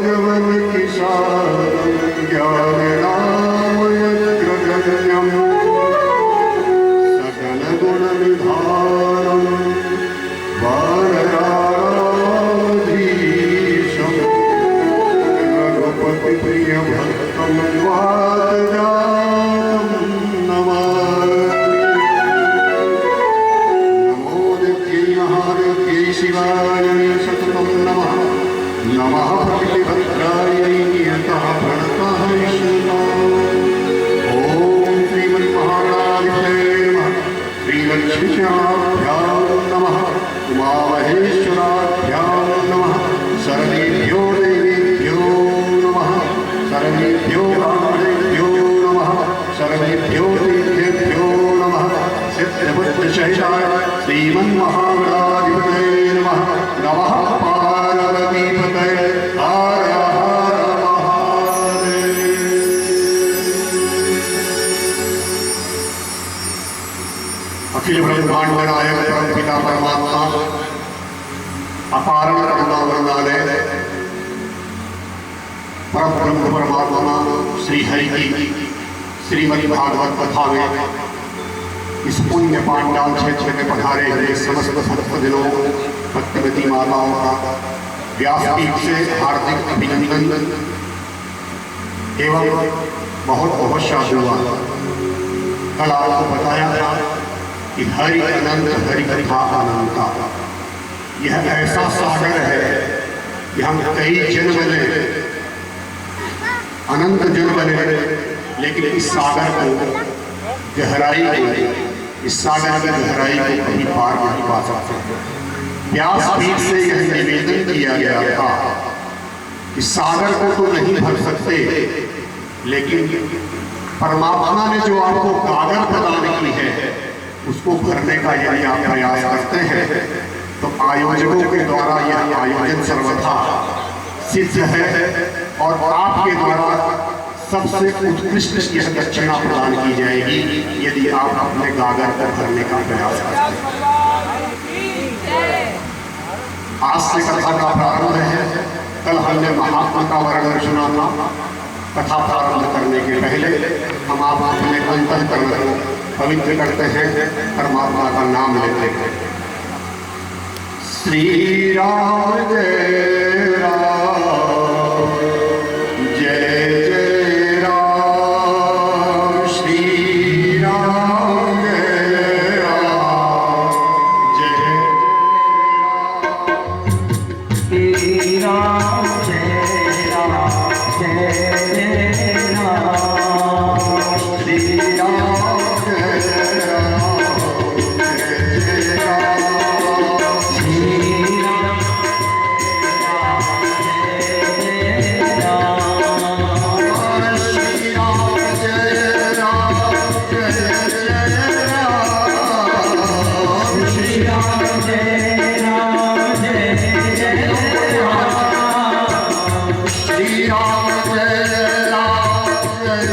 जवन किशानं ज्ञाननामयग्रगण्यं सकलगुणनिधानं वानराधीशं रघुपतिप्रियभक्तं वातजातं नमामि। नमो दिव्यै महादिव्यै शिवायै सततं नमः। नमः प्रकृतिभद्रायै नियतः प्रणतः ॐ श्रीमन्महागणाधिपतये नमः। श्रीलक्ष्मीभ्यां नमः। उमामहेश्वराभ्यां नमः। सर्वेभ्यो देवेभ्यो नमः। सर्वेभ्यो ब्राह्मणेभ्यो नमः। सर्वेभ्यो देवेभ्यो नमः। सिद्धबुद्धिसहिताय श्रीमन्महागणाधिपतये नमः। नमः पार्वतीपतये हर हर महादेव। अखिल ब्रह्मांड नायक परमपिता परमात्मा अपारण करुणा वरदालय परम ब्रह्म परमात्मा श्री हरि की श्रीमद् भागवत कथा में इस पुण्य पांडाल क्षेत्र में पधारे हुए समस्त भक्तजनों भक्तवती माताओं का व्यासपीठ से हार्दिक अभिनंदन एवं बहुत बहुत शादुवाद। कल आपको बताया था कि हरि अनंत हरि कथा अनंता, यह ऐसा सागर है कि हम कई जन्म लें, अनंत जन्म लें, लेकिन इस सागर को गहराई को, इस सागर की गहराई को कभी पार नहीं पा सकते। व्यासपीठ से यह निवेदन किया गया था कि सागर को तो नहीं भर सकते, लेकिन परमात्मा ने जो आपको गागर प्रदान की है उसको भरने का यदि आप प्रयास करते हैं तो आयोजकों के द्वारा यह आयोजन सर्वथा सिद्ध है और आपके द्वारा सबसे उत्कृष्ट यह दक्षिणा प्रदान की जाएगी यदि आप अपने गागर को भरने का प्रयास करते हैं। आज से कथा का प्रारंभ है। कल हमने महात्मा का वर्णन सुना था। कथा प्रारंभ करने के पहले हम आप अपने अंतःकरण को पवित्र करते हैं, परमात्मा का नाम लेते हैं। श्री राम जय राम, जय जय राम। श्री राम जय राम, जय श्री राम जय राम, जय जय राम। श्री राम जय राम, जय जय राम। श्री राम जय राम, जय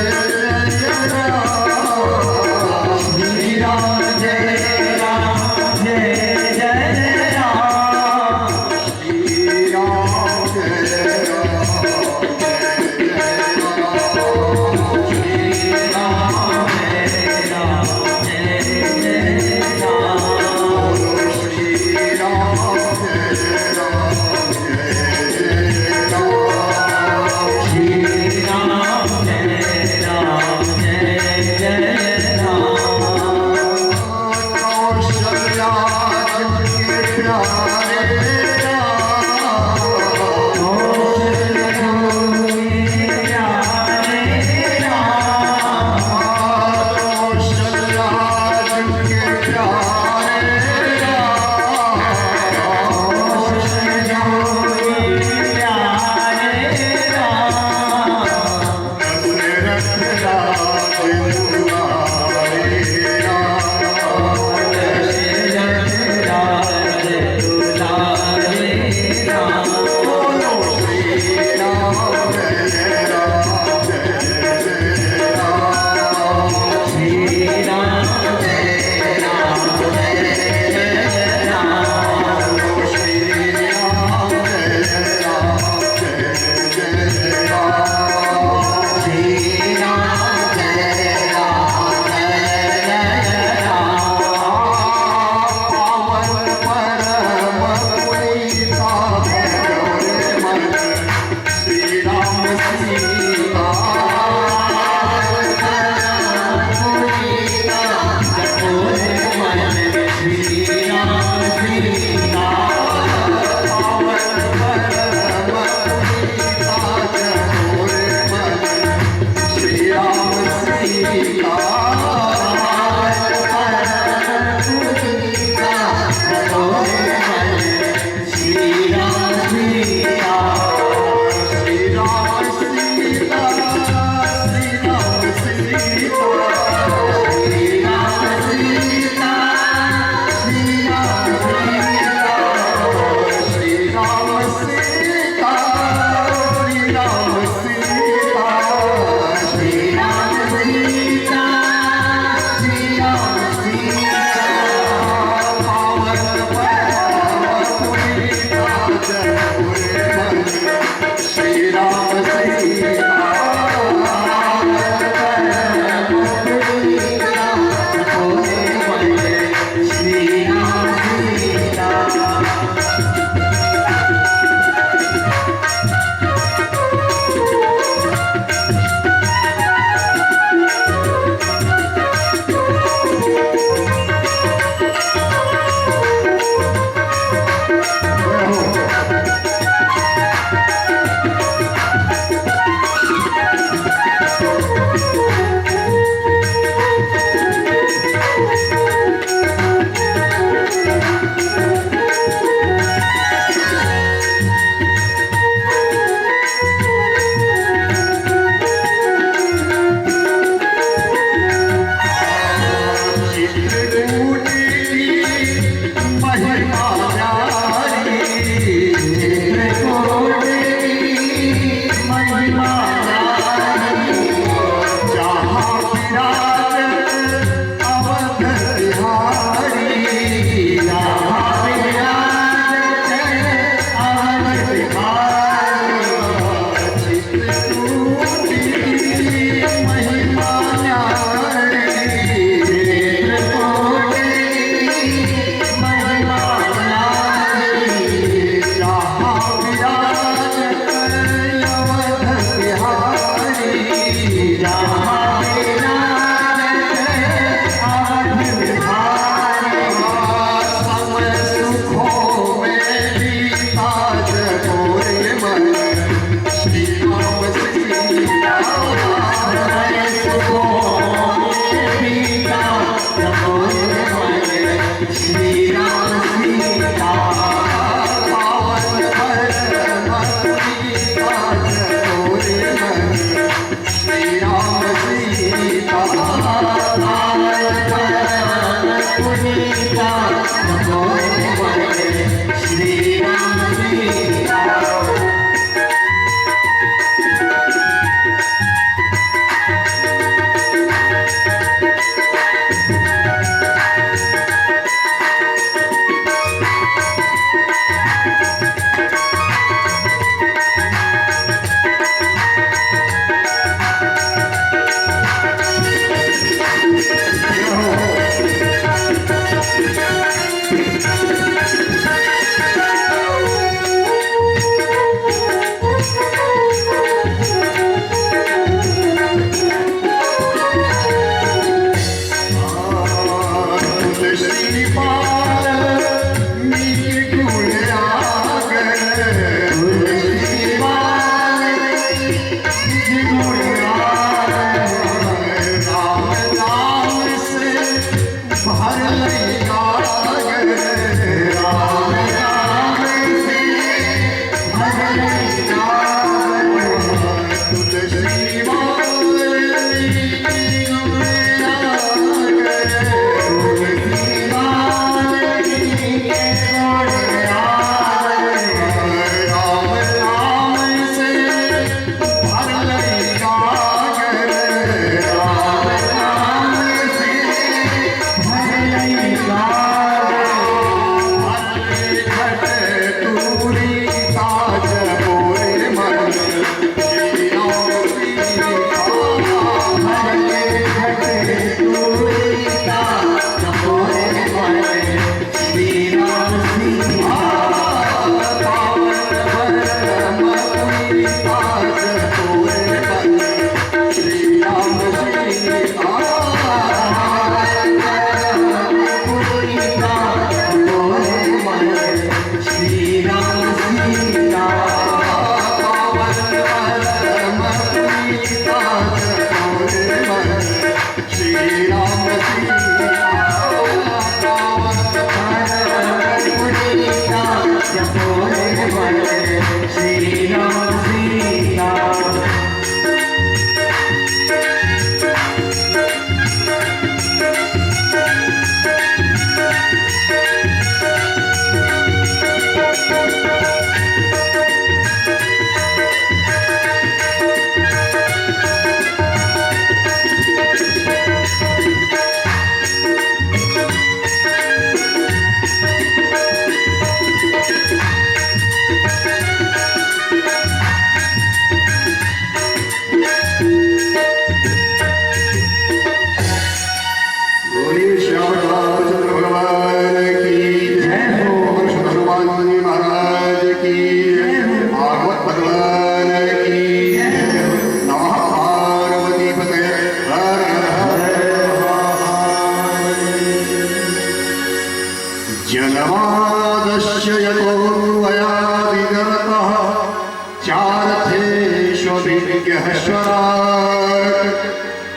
विज्ञश्वराट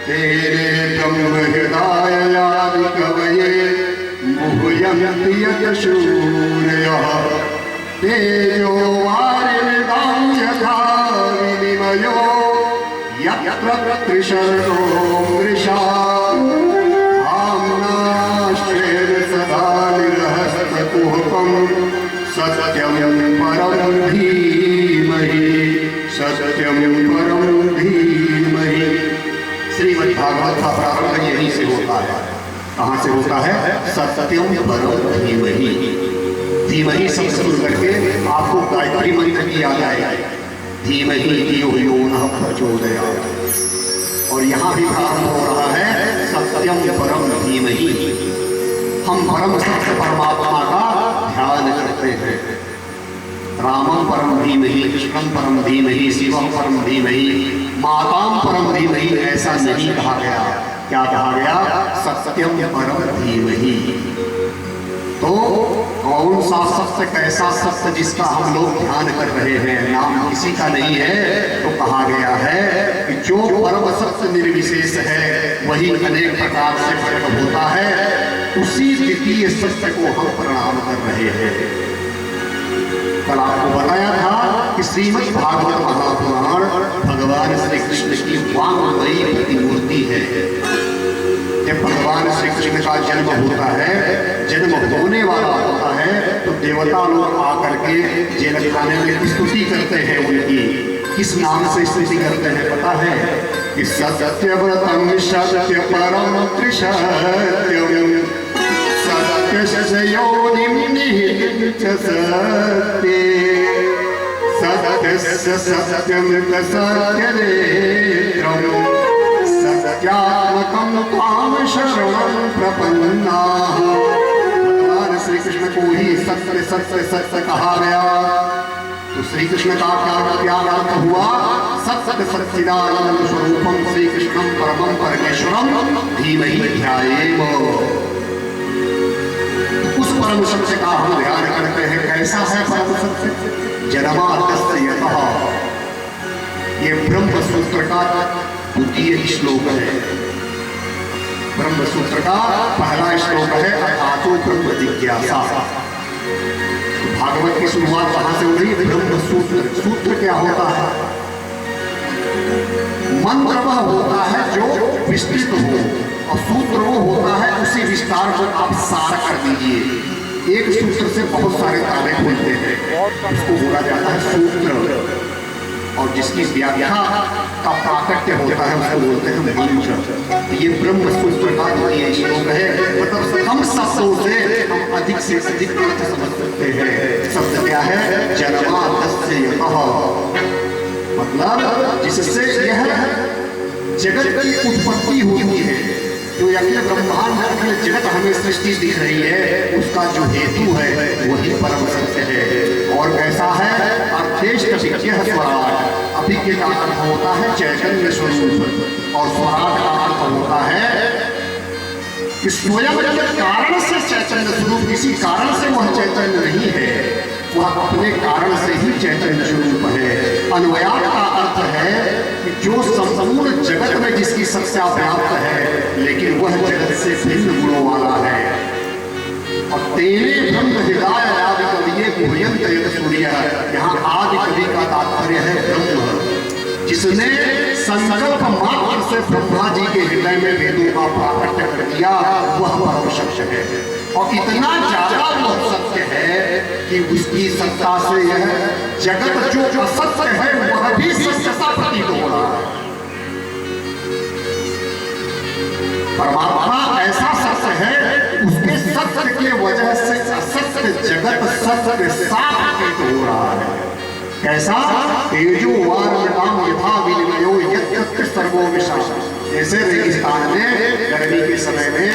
तेरे ब्रह्म हृदय आदि कवये मुह्यन्ति यत् शूरयः तेजो वारिमृदां यथा विनिमयो यत्र त्रिशर्णो मृषा धाम्ना स्वेन सदा निरहस्तकुहकं सत्यं परं धीमहि सत्यं परं धीमहि। श्रीमद्भागवत का प्रारंभ यहीं से होता है। कहाँ से होता है? सत्यम परम धीमहि। धीमहि शब्द सुन करके आपको गायत्री मंत्र की याद आएगी, धीमहि धियो यो नः प्रचोदयात्। और यहाँ भी प्रारंभ हो रहा है सत्यम परम धीमहि। हम परम सत्य परमात्मा का ध्यान करते हैं। रामं परम धीमहि, कृष्णं परम धीमहि, शिवं परम धीमहि, मातां परम धीमहि, ऐसा नहीं कहा गया। क्या कहा गया? सत्यम परम धीमहि। तो कौन सा सत्य, कैसा सत्य जिसका हम लोग ध्यान कर रहे हैं? नाम किसी का नहीं है। तो कहा गया है कि जो परम सत्य निर्विशेष है वही अनेक प्रकार से प्रकट होता है, उसी द्वितीय सत्य को हम प्रणाम कर रहे हैं। कल आपको बताया था कि श्रीमद् भागवत महापुराण भगवान श्री कृष्ण की वांगमयी प्रतिमूर्ति है। जब भगवान श्री कृष्ण का जन्म होता है, जन्म होने वाला होता है, तो देवता लोग आकर के जेल खाने में स्तुति करते हैं उनकी। किस नाम से स्तुति करते हैं पता है? कि सत्यव्रतम सत्य परम त्रिसत्यम सत्यस्य योनिं निहितं च सत्ये सत्यस्य सत्यं च सत्यनेत्रम् सत्यात्मकं त्वां शरणं प्रपन्नाः। भगवान श्री कृष्ण को ही सत्य सत्य सत्य कहा गया। तो श्री कृष्ण का क्या अर्थ हुआ? सत्य सच्चिदानंद स्वरूपम श्री कृष्णं परमं परमेश्वरं धीमहि ध्यायेम। उस परम सत्य का हम ध्यान करते हैं। कैसा है परम सत्य? जन्माद्यस्य यतः, ये ब्रह्म सूत्र का द्वितीय श्लोक है। ब्रह्म सूत्र का पहला श्लोक है अथातो ब्रह्म जिज्ञासा। भागवत की शुरुआत कहां से हो रही है? ब्रह्म सूत्र। सूत्र क्या होता है? मंत्र वह होता है जो विस्तृत हो, और सूत्र वो होता है उसी विस्तार को आप सार कर दीजिए। एक सूत्र से बहुत सारे ताले खुलते हैं, उसको बोला जाता है सूत्र। और जिसकी व्याख्या का प्राकट्य होता है उसको बोलते हैं मंत्र। ये ब्रह्म सूत्र का ये श्लोक है। मतलब कम शब्दों से हम अधिक से अधिक अर्थ समझ सकते हैं। शब्द क्या है? जन्माद्यस्य यतः, मतलब जिससे यह जगत की उत्पत्ति होती है। जो अखिल ब्रह्मांड अखिल जगत हमें सृष्टि दिख रही है, उसका जो हेतु है वही परम सत्य है। और कैसा है? अर्थेष्ट विज्ञः स्वराट। अभिज्ञ का अर्थ होता है चैतन्य स्वरूप, और स्वराट का अर्थ होता है कि स्वयं के कारण से चैतन्य स्वरूप, किसी कारण से वह चैतन्य नहीं है, वह अपने कारण से ही चैतन्य स्वरूप है। अन्वयात का अर्थ है कि जो संपूर्ण जगत में जिसकी सत्ता व्याप्त है, लेकिन वह जगत से भिन्न गुणों वाला है। और तेरे ब्रह्म हृदय आदि कविये मुह्यन्ति यत् सूर्यः, यहाँ आदि कवि का तात्पर्य है ब्रह्म, जिसने संकल्प मात्र से ब्रह्मा जी के हृदय में वेदों का प्राकट्य कर दिया, वह परम सत्य है। और इतना ज्यादा वह सत्य है कि उसकी सत्ता से यह जगत जो असत्य है वह भी सत्य सा प्रतीत हो रहा है। परमात्मा ऐसा सत्य है, उसके सत्य के वजह से असत्य जगत सत्य सा प्रतीत हो रहा है। कैसा? तेजो वारिमृदां यथा विनिमयो यत्र सर्वो विशाल। जैसे रेगिस्तान में गर्मी के समय में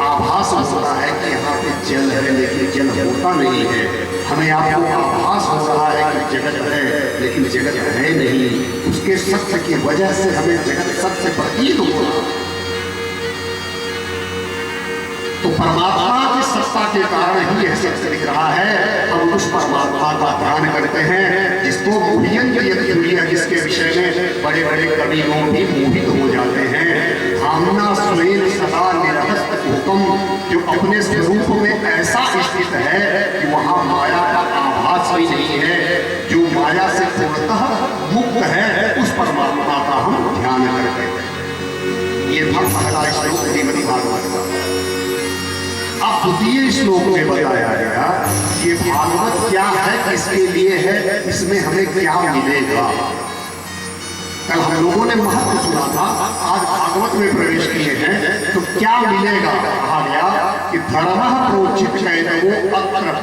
आभास होता है कि यहाँ पे जल है, लेकिन जल होता नहीं है। हमें आपको आभास हो रहा है कि जगत है, लेकिन जगत है नहीं। उसके सत्य की वजह से हमें जगत सत्य प्रतीत हो रहा है। तो परमात्मा की सत्ता के कारण ही यह सत्य दिख रहा है। हम उस परमात्मा का ध्यान करते हैं जिसको मुह्यन्ति यत् सूर्यः, जिसकी जिसके विषय में बड़े बड़े कवि लोग भी मोहित हो जाते हैं। धामना स्वयं सदा निरहस्त हुक्म, जो अपने स्वरूप में ऐसा स्थित है कि वहाँ माया का आभास भी नहीं है, जो माया से पूर्णतः मुक्त है, उस परमात्मा का हम ध्यान करते हैं। ये था पहला श्लोक श्रीमद् भागवत का। अब द्वितीय श्लोक में बताया गया ये भागवत क्या है, किसके लिए है, इसमें हमें क्या मिलेगा। कल हम लोगों ने महत्व सुना था, आज भागवत में प्रवेश किए हैं तो क्या मिलेगा। कहा गया कि धर्मः प्रोचित कैतवो अत्र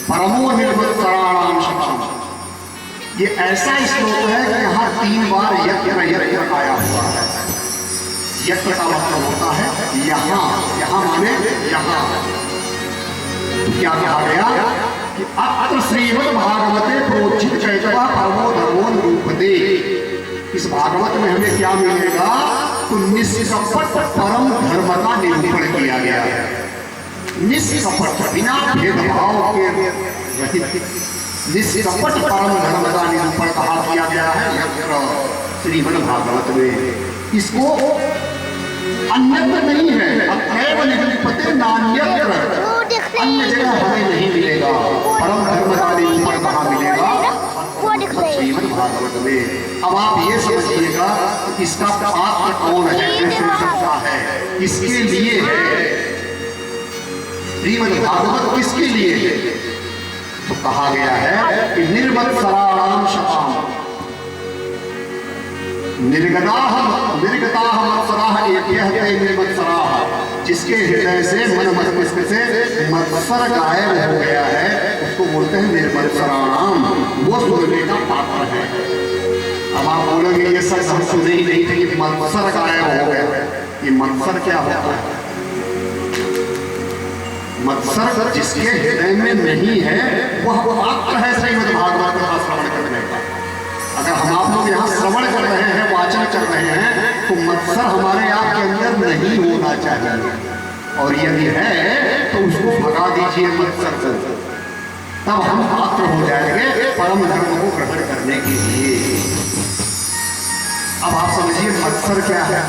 परमो निर्मत्सराणाम शतम्। ये ऐसा श्लोक है कि यहाँ 3 बार यज्ञ आया हुआ है। यज्ञ का मतलब होता है यहाँ, यहाँ माने यहाँ। क्या कहा गया कि अत्र श्रीमद् भागवते प्रोचित कैतवः परमो धर्मो निरूपते। इस भागवत में हमें क्या मिलेगा, तो निष्कपट परम धर्म का निरूपण किया गया है। निष्कपट, बिना भेदभाव के रहित निष्कपट परम धर्म का निरूपण कहा किया गया है श्रीमद् भागवत में। इसको अन्यत्र नहीं है, अतएव निरूपते नान्यत्र, अन्य जगह हमें नहीं मिलेगा। परम धर्म का निरूपण कहाँ मिलेगा, श्रीमद् भागवत में। अब आप ये समझिएगा इसका पात्र कौन है, कैसे सकता है, किसके लिए है श्रीमद् भागवत, किसके लिए है। तो कहा गया है कि निर्मत्सराणाम शताम, निर्गताः मत्सराः एभ्यः ते निर्मत्सराः। जिसके हृदय से मन मस्तिष्क से मत्सर गायब हो गया है उसको बोलते हैं निर्मत्सराणाम, वो सुनने का पात्र है। अब आप बोलोगे ये सब हम सुने ही नहीं थे कि मत्सर गायब हो गया। ये मत्सर क्या होता है, मत्सर जिसके हृदय में नहीं है वह पात्र है श्रीमद् भागवत का श्रवण करने का। अगर हम आप लोग यहाँ श्रवण कर रहे हैं, वाचन कर रहे हैं, तो मत्सर हमारे आप के अंदर नहीं होना चाहिए, और यदि है तो उसको भगा दीजिए मत्सर को, तब हम पात्र हो जाएंगे परम धर्म को ग्रहण करने के लिए। अब आप समझिए मत्सर क्या है।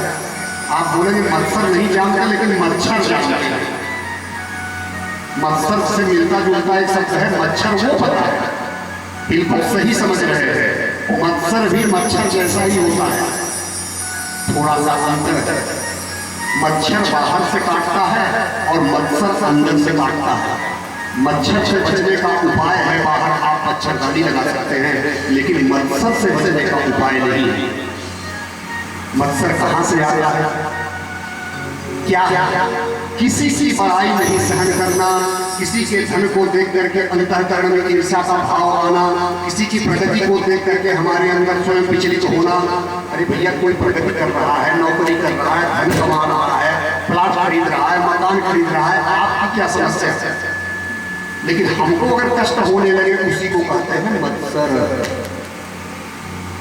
आप बोलेंगे मत्सर नहीं जानते, लेकिन मच्छर जानते हैं। मत्सर से मिलता जुलता एक शब्द है मच्छर, वो पता है, बिल्कुल सही समझ रहे हैं। मत्सर भी मच्छर जैसा ही होता है, थोड़ा सा अंतर है। मच्छर बाहर से काटता है और मत्सर अंदर से काटता है। मच्छर से बचने का उपाय है, बाहर आप मच्छरदानी लगा सकते हैं, लेकिन मत्सर से बचने का उपाय नहीं है। मत्सर कहाँ से आता है, क्या किसी की बड़ाई नहीं सहन करना, किसी के धन को देख करके अंतःकरण में ईर्ष्या का भाव आना, किसी की प्रगति को देख करके हमारे अंदर स्वयं विचलित होना। अरे भैया कोई प्रगति कर रहा है, नौकरी कर रहा है, धन कमा रहा है, प्लाट खरीद रहा है, मकान खरीद रहा है, आपकी क्या समस्या है। लेकिन हमको अगर कष्ट होने लगे उसी को कहते हैं मत्सर।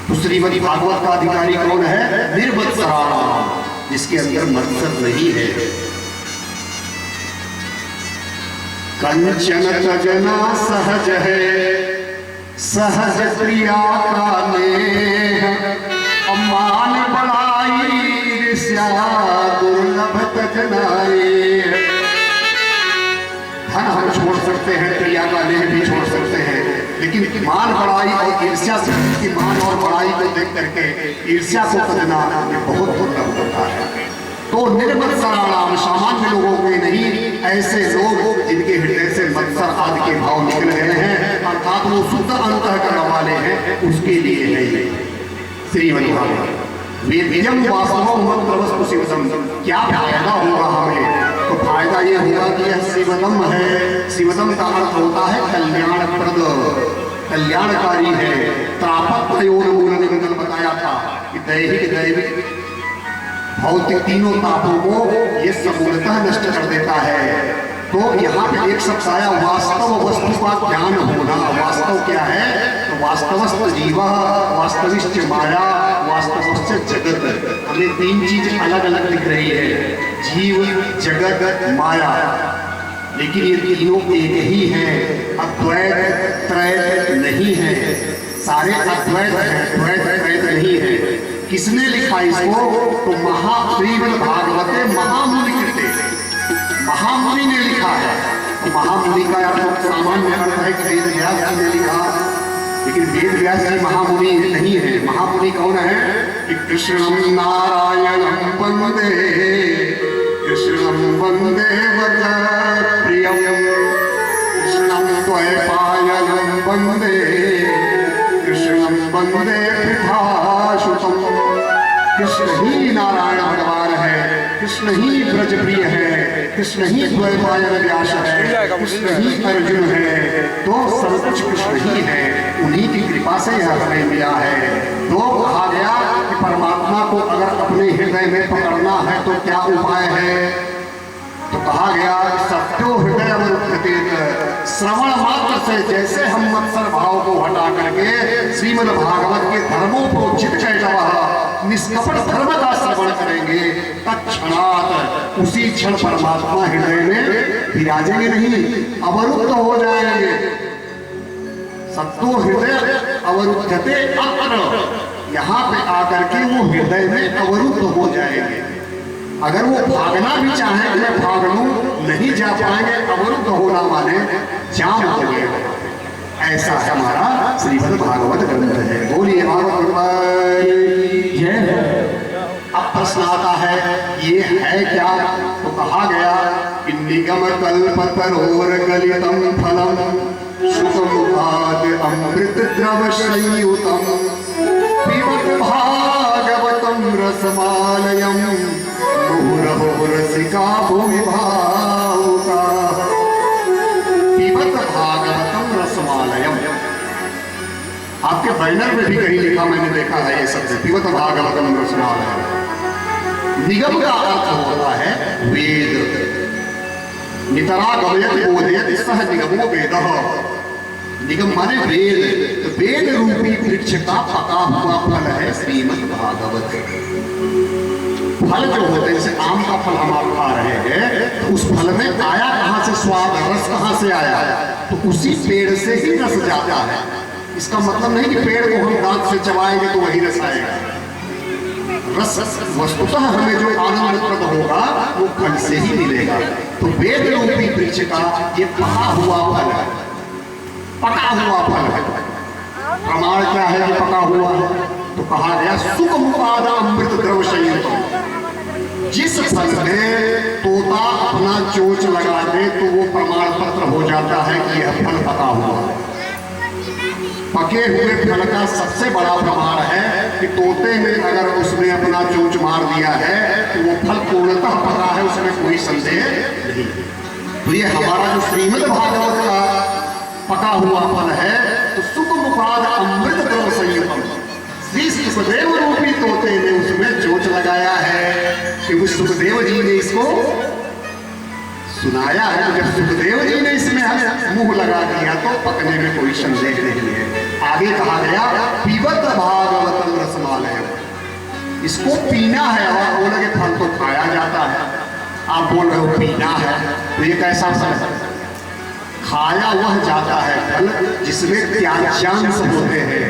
तो श्रीमद् भागवत का अधिकारी कौन है, निर्मत्सराणाम, जिसके अंदर मत्सर नहीं है। कंचन तजना सहज है, सहज प्रिया का नेह, अम्मान बड़ाई ईर्ष्या दुर्लभ तजनाए। धन हम छोड़ सकते हैं, प्रिया का नेह भी छोड़ सकते हैं, लेकिन मान बड़ाई और ईर्ष्या से की मान और बड़ाई को देख करके ईर्ष्या को तजना ये बहुत दुर्लभ होता है। तो निर्मत्सराणाम, सामान्य लोगों के नहीं, ऐसे लोग जिनके हृदय से मत्सर आदि के भाव निकल रहे हैं, अर्थात वो शुद्ध अंतःकरण वाले हैं, उसके लिए नहीं। श्रीमद् भागवत वेद्यम वास्तव मंत्र वस्तु शिवदम, क्या फायदा होगा हमें, तो फायदा ये होगा कि यह शिवदम है। शिवदम का अर्थ होता है कल्याणप्रद, कल्याणकारी है। त्रापत्रयोन्मूलन ने कल बताया था कि दैहिक दैविक भौतिक तीनों तापों को ये समूलतः नष्ट कर देता है। तो यहाँ पे एक शब्द आया वास्तव वस्तु का ज्ञान होना। वास्तव क्या है, तो वास्तवस्त जीवा, वास्तविष्ट माया, वास्तवस्त जगत। हमें 3 चीज अलग अलग दिख रही है, जीव, जगत, माया, लेकिन ये तीनों एक ही है, अद्वैत त्रैत नहीं है। सारे अद्वैत है, द्वैत द्वैत नहीं है। किसने लिखा इसको? तो श्रीमद् भागवते महामुनि कृते, महामुनि ने लिखा है। तो महामुनि का अर्थ सामान्य अर्थ है कि वेद व्यास जी ने लिखा, लेकिन वेद व्यास जी महामुनि नहीं है। महामुनि कौन है? कि कृष्णं नारायणं वंदे, कृष्णं वंदे प्रियं, कृष्णं द्वैपायनं वंदे, कृष्णं वंदे कृपाशुतं। कृष्ण ही नारायण भगवान है, कृष्ण ही ब्रज प्रिय है, कृष्ण ही द्वैपायन व्यास है, कृष्ण ही अर्जुन है। तो सब कुछ कृष्ण ही है, उन्हीं की कृपा से यह हमें मिला है। तो कहा गया कि परमात्मा को अगर अपने हृदय में पकड़ना है तो क्या उपाय है? तो कहा गया सत्यो हृदय अवरुद्धते, श्रवण मात्र से जैसे हम मत्सर भाव को हटा करके श्रीमद् भागवत के धर्मों को चित्त निष्कपट धर्म का श्रवण करेंगे, तत्क्षणात उसी क्षण परमात्मा हृदय में विराजेंगे नहीं, अवरुद्ध हो जाएंगे। सत्यो हृदय अवरुद्धते अत्र, यहाँ पे आकर के वो हृदय में अवरुद्ध हो जाएंगे। अगर वो भागना भी चाहें तो मैं भाग लूं, नहीं जा पाएंगे। अवरुद्ध होना माने जाम हो गया। ऐसा हमारा श्रीमद् भागवत ग्रंथ है। बोलिए भागवत जय। अब प्रश्न आता है ये है क्या? तो कहा गया कि निगम कल्पतरोर गलितम फलम सुखमुखाद अमृत द्रव संयुतम पिबत भागवतम रसमालयम मुहुरहो रसिका भूमि भावुका। पिबत भागवतम रसमालयम, आपके बैनर में भी कहीं लिखा, मैंने देखा है ये शब्द, पिबत भागवतम रसमालयम। निगम का अर्थ होता है वेद। नितरा गमयत बोधयत सह निगमो वेदः। निगम माने वेद। तो वेद रूपी वृक्ष का पका हुआ फल है श्रीमद् भागवत। फल जो होते हैं, जैसे आम का फल हम आप खा रहे हैं, तो उस फल में आया कहां से स्वाद, रस कहां से आया? तो उसी पेड़ से ही रस जाता है। इसका मतलब नहीं कि पेड़ को हम दांत से चबाएंगे तो वही रस आएगा। रस वस्तुतः हमें जो आनंदप्रद होगा वो फल से ही मिलेगा। तो वेद रूपी वृक्ष का ये पका हुआ फल है, पका हुआ फल है। प्रमाण क्या है कि पका हुआ है? तो कहा गया सुख मुपाद अमृत द्रव संयुतम। जिस फल में तोता अपना चोंच लगा दे तो वो प्रमाण पत्र हो जाता है कि यह फल पका हुआ है। पके हुए फल का सबसे बड़ा प्रमाण है कि तोते ने अगर उसने अपना चोंच मार दिया है तो वो फल पूर्णतः पका है, उसमें कोई संदेह नहीं। तो ये हमारा जो श्रीमद् भागवत का पका हुआ फल है, तो सुख मुपाद अमृत द्रव संयुतम। श्री सुखदेव रूपी तोते ने उसमें चोंच लगाया है कि उस सुखदेव जी ने इसको सुनाया है। तो जब सुखदेव जी ने इसमें मुंह लगा दिया तो पकने में कोई संदेह नहीं है। आगे कहा गया पिबत भागवतम रसमालयम। इसको पीना है। और बोले कि फल तो खाया जाता है, आप बोल रहे हो पीना है, तो ये कैसा फल है? खाया वह जाता है फल जिसमें त्याज्यांश होते हैं,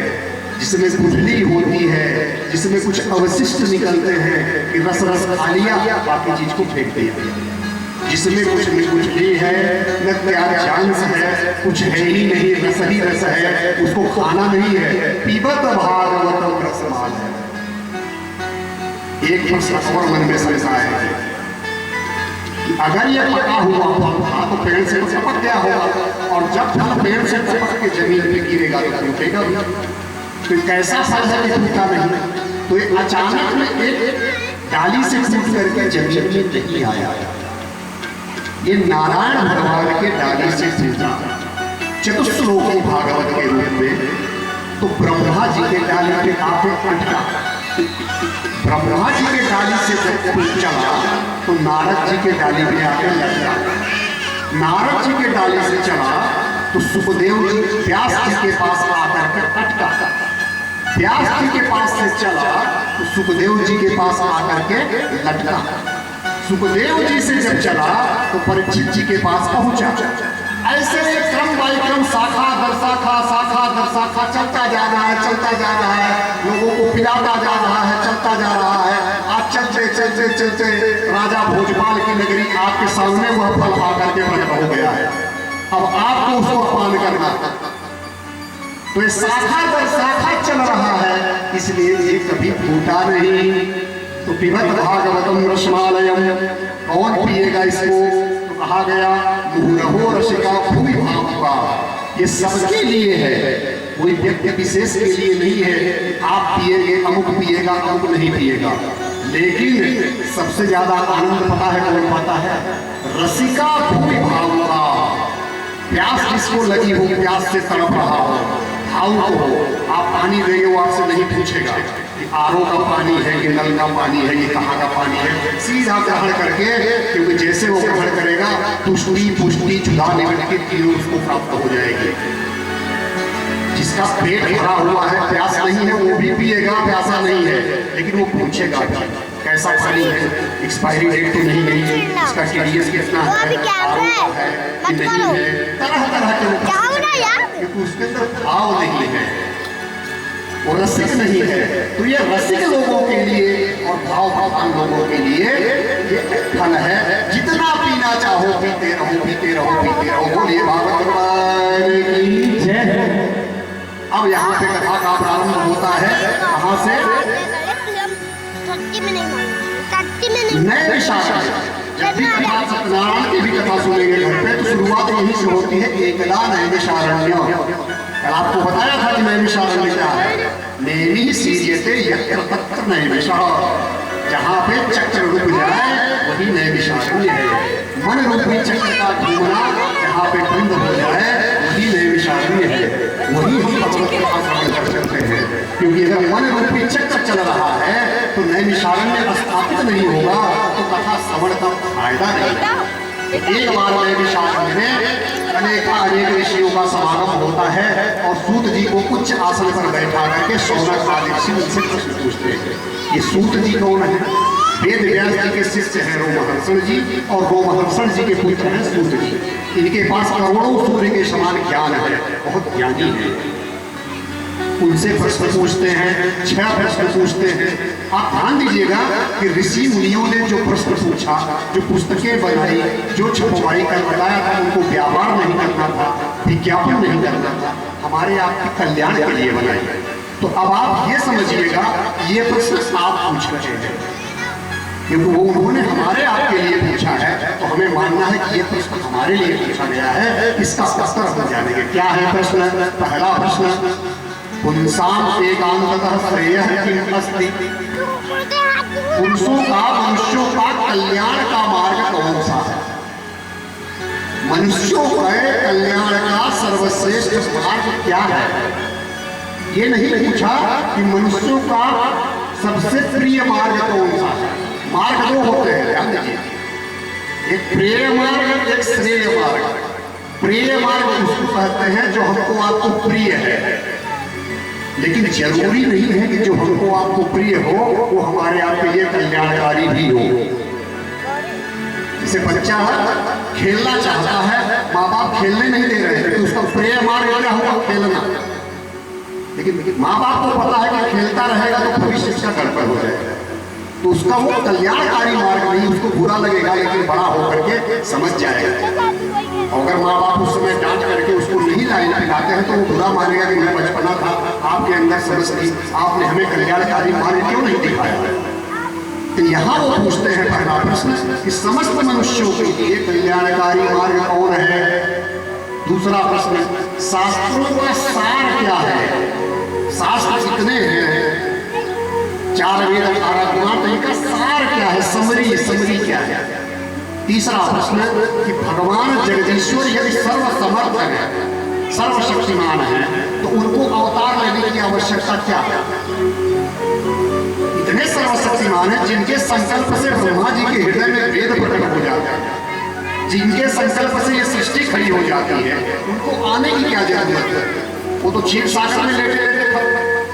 जिसमें गुठली होती है, जिसमें कुछ अवशिष्ट निकलते हैं कि रस रस खा लिया, बाकी चीज को फेंक दिया। जिसमें कुछ गुठली है, न त्याज्यांश है, कुछ है ही नहीं, रस ही रस है, उसको खाना नहीं है। पिबत भागवतम रसमालयम। एक प्रश्न और मन में समझा है कि अगर ये पका हुआ फल था तो पेड़ से टपक गया होगा, और जब फल पेड़ से टपक के जमीन पे गिरेगा तो टूटेगा भी। तो कैसा फल है कि टूटा नहीं? तो ये अचानक में एक डाली से टूट करके जमीन में नहीं आया। ये नारायण भगवान के डाली से टूटा चतुश्लोकी भागवत के रूप में। तो ब्रह्मा जी के डाली पे आके अटका। ब्रह्मा जी के डाली से जब चला तो नारद जी के डाली पे आके लगा। नारद जी के डाली से चला तो सुखदेव जी व्यास जी के पास आकर के अटका। व्यास जी के पास से चला तो सुखदेव जी के पास आकर के लटका। सुखदेव जी से जब चला तो परीक्षित जी के पास पहुंचा। ऐसे क्रम बाई क्रम शाखा दर शाखा चलता जा रहा है, लोगों को पिलाता जा रहा है, चलता जा रहा है। आज चलते राजा भोजपाल की नगरी आपके सामने वह फल आकर के प्रकट हो गया है। अब आपको उसको पान करना, तो ये शाखा दर शाखा चल रहा है, इसलिए ये कभी फूटा नहीं। तो पिबत भागवतम रसमालयम, कौन पिएगा इसको? तो कहा गया मुहुरहो रसिका भूमि भावुका, ये सबके लिए है, कोई व्यक्ति विशेष के लिए नहीं है। आप पिएंगे, अमुक पिएगा, अमुक नहीं पिएगा। लेकिन सबसे ज्यादा आनंद पता है कौन पाता है? रसिका भूमि भावुका, प्यास जिसको लगी हो, प्यास से तड़प रहा हो, भावुक हो, आप पानी देंगे वो आपसे नहीं पूछेगा कि आरओ का पानी है कि नल का पानी है, ये कहाँ का पानी है। सीधा ग्रहण करके, क्योंकि जैसे वो ग्रहण करेगा तुष्टि पुष्टि जुदा निवृत्ति तीनों उसको प्राप्त हो जाएगी। जिसका पेट भरा हुआ है, प्यास नहीं है, वो भी पिएगा, प्यासा नहीं है, लेकिन वो पूछेगा कैसा पानी है, एक्सपायरी डेट तो नहीं गई, इसका टीडीएस कितना है, कि नहीं है, तरह तरह के, क्योंकि उसके अंदर भाव नहीं है, वो रसिक नहीं है। तो ये रसिक लोगों के लिए और भाव भगवान लोगों के लिए ये फल है। जितना पीना चाहो पीते रहो, पीते रहो, पीते रहो। बोलिए भागवत भगवान की जय। अब यहाँ पे कथा का प्रारंभ होता है, कहाँ से? नए विशाल। जब भी कथा सत्यनारायण की भी कथा सुनेंगे घर पे, तो शुरुआत यहीं से होती है, एकदा नैमिषारण्य। कल आपको बताया था कि नैमिषारण्य क्या है? नेमि सीर्यते यत्र तत्र नैमिषः, जहाँ पे चक्र रुक जाए वही नैमिषारण्य है। मन रूपी चक्र का घूमना जहाँ पे बंद हो जाए वही नैमिषारण्य है। वही हम भगवत कथा श्रवण कर सकते हैं, क्योंकि अगर मन रूपी चक्र चल रहा है तो नैमिषारण्य स्थापित नहीं होगा, तो कथा श्रवण का फायदा नहीं। एक बार नैमिषारण्य में अनेक ऋषियों का समागम होता है और सूत जी को उच्च आसन पर बैठा करके शौनक आदि ऋषि उनसे प्रश्न पूछते हैं। ये सूत जी कौन है? वेद व्यास जी के शिष्य हैं रोमहर्षण जी, और रोमहर्षण जी के पुत्र हैं सूत जी। इनके पास करोड़ों सूर्य के समान ज्ञान है, बहुत ज्ञानी है। उनसे प्रश्न पूछते हैं, 6 प्रश्न पूछते हैं। आप ध्यान दीजिएगा कि ऋषि मुनियों ने जो प्रश्न पूछा, जो पुस्तकें बनाई, जो छपवाई कर बताया था, उनको व्यापार नहीं करना था, विज्ञापन नहीं करना था, हमारे आपके कल्याण के लिए बनाई। तो अब आप ये समझिएगा, ये प्रश्न आप पूछ रहे हैं क्योंकि वो उन्होंने हमारे आपके लिए पूछा है, तो हमें मानना है कि ये प्रश्न हमारे लिए पूछा गया है। इसका उत्तर हम जानेंगे। क्या है प्रश्न? पहला प्रश्न, पुंसाम एकांततः श्रेयः किम अस्ति? पुरुषों का मनुष्यों का कल्याण का मार्ग कौन सा है? मनुष्यों के कल्याण का सर्वश्रेष्ठ मार्ग क्या है? ये नहीं पूछा कि मनुष्यों का सबसे प्रिय मार्ग कौन सा है। मार्ग 2 होते हैं, ध्यान दीजिए, एक प्रिय मार्ग, एक श्रेय मार्ग। प्रिय मार्ग उसको कहते हैं जो हमको आपको प्रिय है, लेकिन जरूरी नहीं है कि जो हमको आपको प्रिय हो वो हमारे आपके लिए कल्याणकारी भी हो। जैसे बच्चा खेलना चाहता है, माँ बाप खेलने नहीं दे रहे हैं, तो उसका प्रिय मार्ग क्या होगा? खेलना। लेकिन माँ बाप को पता है कि खेलता रहेगा तो भविष्य इसका गड़बड़ हो जाएगा, तो उसका वो कल्याणकारी मार्ग नहीं, उसको बुरा लगेगा, लेकिन बड़ा होकर के समझ जाएगा। अगर माँ बाप उस समय डांट करके उसको नहीं लाइन पिलाते हैं तो वो बुरा मानेगा कि मैं बचपना था, आपके अंदर समझ थी, आपने हमें कल्याणकारी मार्ग क्यों नहीं दिखाया। तो यहाँ वो पूछते हैं पहला प्रश्न कि समस्त मनुष्यों के लिए कल्याणकारी मार्ग कौन है। दूसरा प्रश्न, शास्त्रों का सार क्या है? शास्त्र कितने हैं? 4 वेद 18 पुराण, तो इनका सार क्या है? समरी क्या है? तीसरा प्रश्न कि भगवान जगदीश्वर यदि सर्वसमर्थ है, सर्वशक्तिमान है, तो उनको अवतार लेने की आवश्यकता क्या है? इतने सर्वशक्तिमान है जिनके संकल्प से ब्रह्मा जी के हृदय में वेद प्रकट हो जाता है, जिनके संकल्प से ये सृष्टि खड़ी हो जाती है, उनको आने की क्या जरूरत है? वो तो क्षीर सागर में लेटे लेटे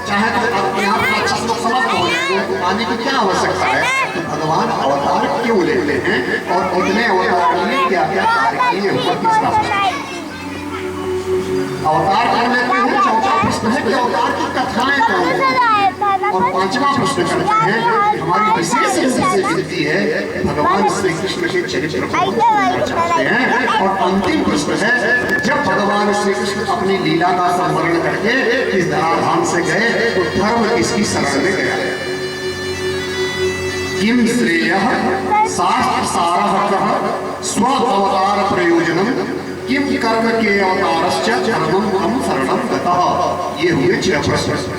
चाहे तो यहाँ पर अच्छा लोग समाप्त हो जाए, तो आने की क्या आवश्यकता है? तो भगवान अवतार क्यों लेते हैं और कितने अवतार लिए, क्या क्या कार्य किए, हुआ किसका? अवतार कर लेते हैं। चौथा प्रश्न है कि अवतार की कथाएं कौन है, और पांचवा प्रश्न करते हैं कि हमारी विशेष से विनती है कि भगवान श्री कृष्ण के चरित्र को सुनना चाहते हैं। और अंतिम प्रश्न है, जब भगवान श्री कृष्ण अपनी लीला का संवरण करके इस धराधाम से गए तो धर्म किसकी शरण में गया? किम श्रेयः शास्त्र सारः स्व अवतार प्रयोजनम किम कर्म के अवतारश्च धर्मम हम शरणम गतः। ये हुए 6 प्रश्न।